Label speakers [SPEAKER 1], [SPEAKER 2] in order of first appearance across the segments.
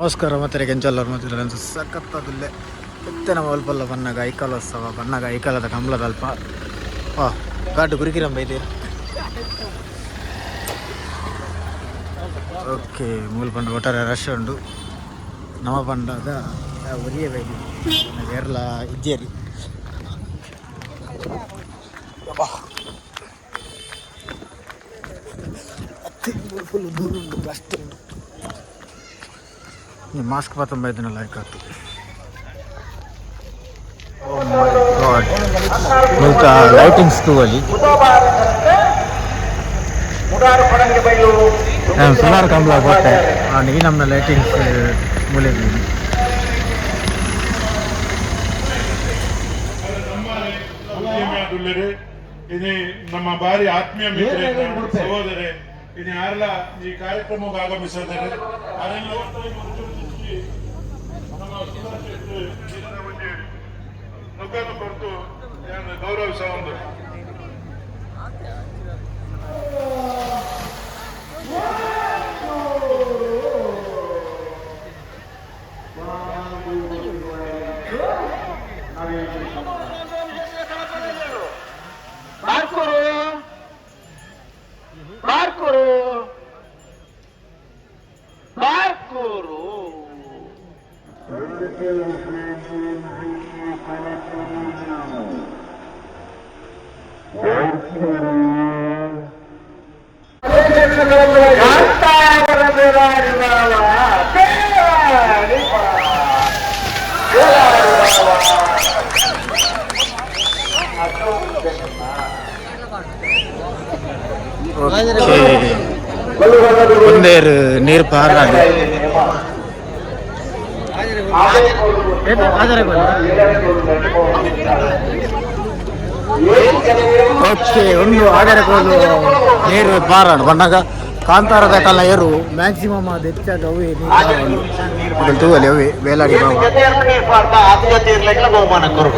[SPEAKER 1] ನಮಸ್ಕಾರ ಮತ್ತೆ ಕೆಂಚಲ್ಲವ್ರು ಮತ್ತೆ ನನ್ನ ಸಖತ್ತದಿಲ್ಲೆ ಎತ್ತನ ಮಲ್ಪಲ್ಲ ಬಣ್ಣಗ ಐಕಾಲೋತ್ಸವ ಬಣ್ಣಗ ಐಕಾಲದ ಕಂಬಳದ ಅಲ್ಪ ಘಾಟು ಗುರಿಕಿರಂಬ ಇದೆ. ಓಕೆ ಮೂಲ ಪಂಡ ಒಟ್ಟಾರೆ ರಶ್ ಉಂಡು ನಮ ಪಂಡದ ಒರಿಯ ಬೈಲಿ ಕೇರಳ ಇಜ್ಜೇರಿ ಫುಲ್ ದೂರ ಉಂಟು ಅಷ್ಟು ಉಂಟು. ಈ ಮಾಸ್ಕ್ ಪತ್ತೊಂಬೈದನೆಲ್ಲ ಆಯ್ಕಾತು. ಲೈಟಿಂಗ್ಸ್ ತೂವಲ್ಲಿ ಸುಮಾರು ಕಂಬಳ ಕೊಟ್ಟೆ ಈ ನಮ್ಮ ಲೈಟಿಂಗ್ಸ್ ಮೂಲೆ
[SPEAKER 2] ఇది ನಮ್ಮ ಭಾರಿ ಆತ್ಮೀಯ ಮಿತ್ರ ಸಹೋದರ ಇದು ಯಾರೆಲ್ಲ ಈ ಕಾರ್ಯಕ್ರಮಕ್ಕೆ ಆಗಮಿಸಿದ್ದಾರೆ ಅದೆಲ್ಲ ನುಗ್ಗನ್ನು ಕೊಟ್ಟು ಗೌರವಿಸ ಒಂದು
[SPEAKER 1] ಒಂದೇರು ನೀರು ಪಾರ ಓಕೆ ಒಂದು ಆಡರಕೋಲು ನೀರು ಪಾರಾಣ ಬಣ್ಣಗ ಕಾಂತಾರದ ಕಾಲ ಏರು ಮ್ಯಾಕ್ಸಿಮಮ್ ಅದು ಹೆಚ್ಚಾಗಿ ಅವೇ ನೀರು ತೂವಲ್ಲಿ ಅವೇ ಬೇಲಾಡಿ
[SPEAKER 3] ಬಹುಮಾನ ಕೊರು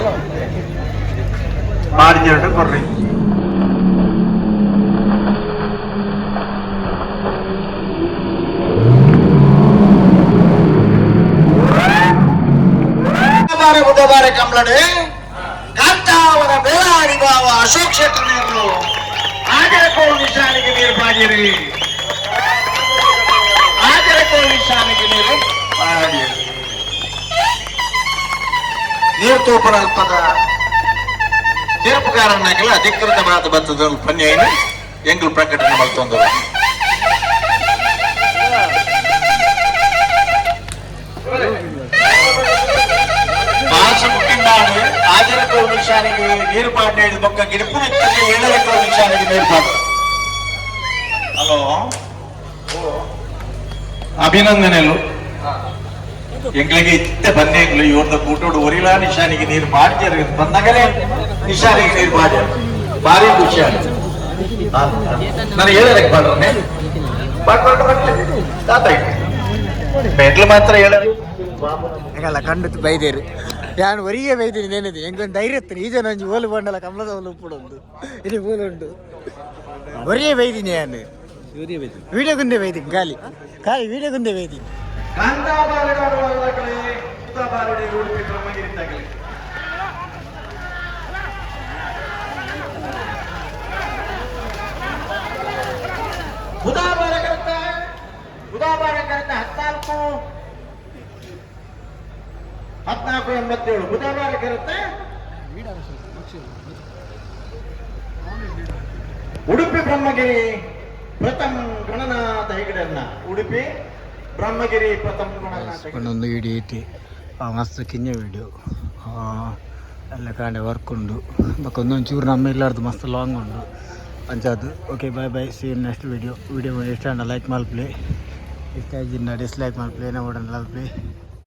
[SPEAKER 3] ಮಾಡಿಕೊಂಡು ಕೊಡ್ರಿ. ಬುಧವಾರ ಕಂಬಳಡೆ ಕಾಂತಾವರ ಬೇಲಾಡಿ ಬಾವ ಅಶೋಕ್ ಶೆಟ್ಟರು ಆಜರಕೋಳು ನಿಶಾನಿಗೆ ನೀರು ಬಾಜಿರಿ ಆಜರಕೋಳು ನಿಶಾನಿಗೆ ನೀರು ಬಾಜಿರಿ ನೀರು ತೂಪರ ಅಲ್ಪದ ತೀರ್ಪುಗಾರನಾಗಲ್ಲ ಅಧಿಕೃತವಾದ ಬತ್ತದ ಪನ್ಯಾಯನ ಎಂಗಳು ಪ್ರಕಟಣೆ ಮಾಡ್ತಂದರು. ಆಜರಕೋಳು ನಿಶಾನಿಗೆ ನೀರು ಪಾಡ್ನೆ ಬೊಕ್ಕ ಗಿಡಪು ಏಳರಕೋಳು ನಿಶಾನಿಗೆ ನೀರು ಪಾಡು. ಹಲೋ ಅಭಿನಂದನೆಗಳು ಎಂಗಳಿಗೆ ಇತ್ತೆ ಬಂದೇಗಳು ಇವ್ರದ ಕೂಟೋಡು ಒರಿಲಾ ನಿಶಾನಿಗೆ ನೀರು ಮಾಡ್ತಾರೆ ಬಂದಾಗಲೇ ನಿಶಾನಿಗೆ ನೀರು ಮಾಡ್ಯಾರ ಭಾರಿ ಖುಷಿ ಆಗುತ್ತೆ. ನಾನು ಹೇಳಕ್ಕೆ ಮಾಡ್ರೆ ಮೆಟ್ಲು ಮಾತ್ರ ಹೇಳ
[SPEAKER 1] ಹಾಗಲ್ಲ ಖಂಡಿತ ಬೈದೇರು ನಾನು ಹೊರಿಗೆ ಬೈದೀನಿ ನೇನಿದೆ ಹೆಂಗೊಂದು ಧೈರ್ಯ ಇರ್ತೀನಿ ಈಜ ನಂಜಿ ಓಲು ಬಂಡಲ್ಲ ಕಮಲದ ಓಲು ಉಪ್ಪುಡೊಂದು ಇಲ್ಲಿ ಓಲುಂಟು ಹೊರಿಗೆ ಬೈದೀನಿ ನಾನು ವಿಡಿಯೋ ಗುಂದೆ ಬೈದೀನಿ ಖಾಲಿ ವಿಡಿಯೋ ಗುಂದೆ ಬೈದೀನಿ.
[SPEAKER 3] ಹದಿನಾಲ್ಕು 14 ಬುಧವಾರಕ್ಕೆ ಇರುತ್ತೆ. ಉಡುಪಿ ಬ್ರಹ್ಮಗಿರಿ ಪ್ರಥಮ ಗಣನಾಥ ಹೆಗಡೆಯನ್ನ ಉಡುಪಿ ಬ್ರಹ್ಮಗಿರಿ ಪ್ರಥಮ ಗಣನಾಥ
[SPEAKER 1] ಒಂದು ವಿಡಿಯೋ ಐತಿ ಮಸ್ತ್ ಕಿಂಜ ವಿಡಿಯೋ ಎಲ್ಲ ಕಾಂಡೆ ವರ್ಕ್ ಉಂಡು ಬಕ್ಕ ಒಂದೊಂದು ಚೂರು ನಮ್ಮ ಇಲ್ಲಾರ್ದು ಮಸ್ತ್ ಲಾಂಗ್ ಉಂಡು ಅಂಚದು. Okay bye see next video ಇಷ್ಟ ಲೈಕ್ ಮಲ್ಪ್ಲೇ ಇಷ್ಟ ಡಿಸ್ಲೈಕ್ ಮಲ್ಪ್ಲೇ ಏನೋ ಓಡನ್ ಲಲ್ಪ್ಲೇ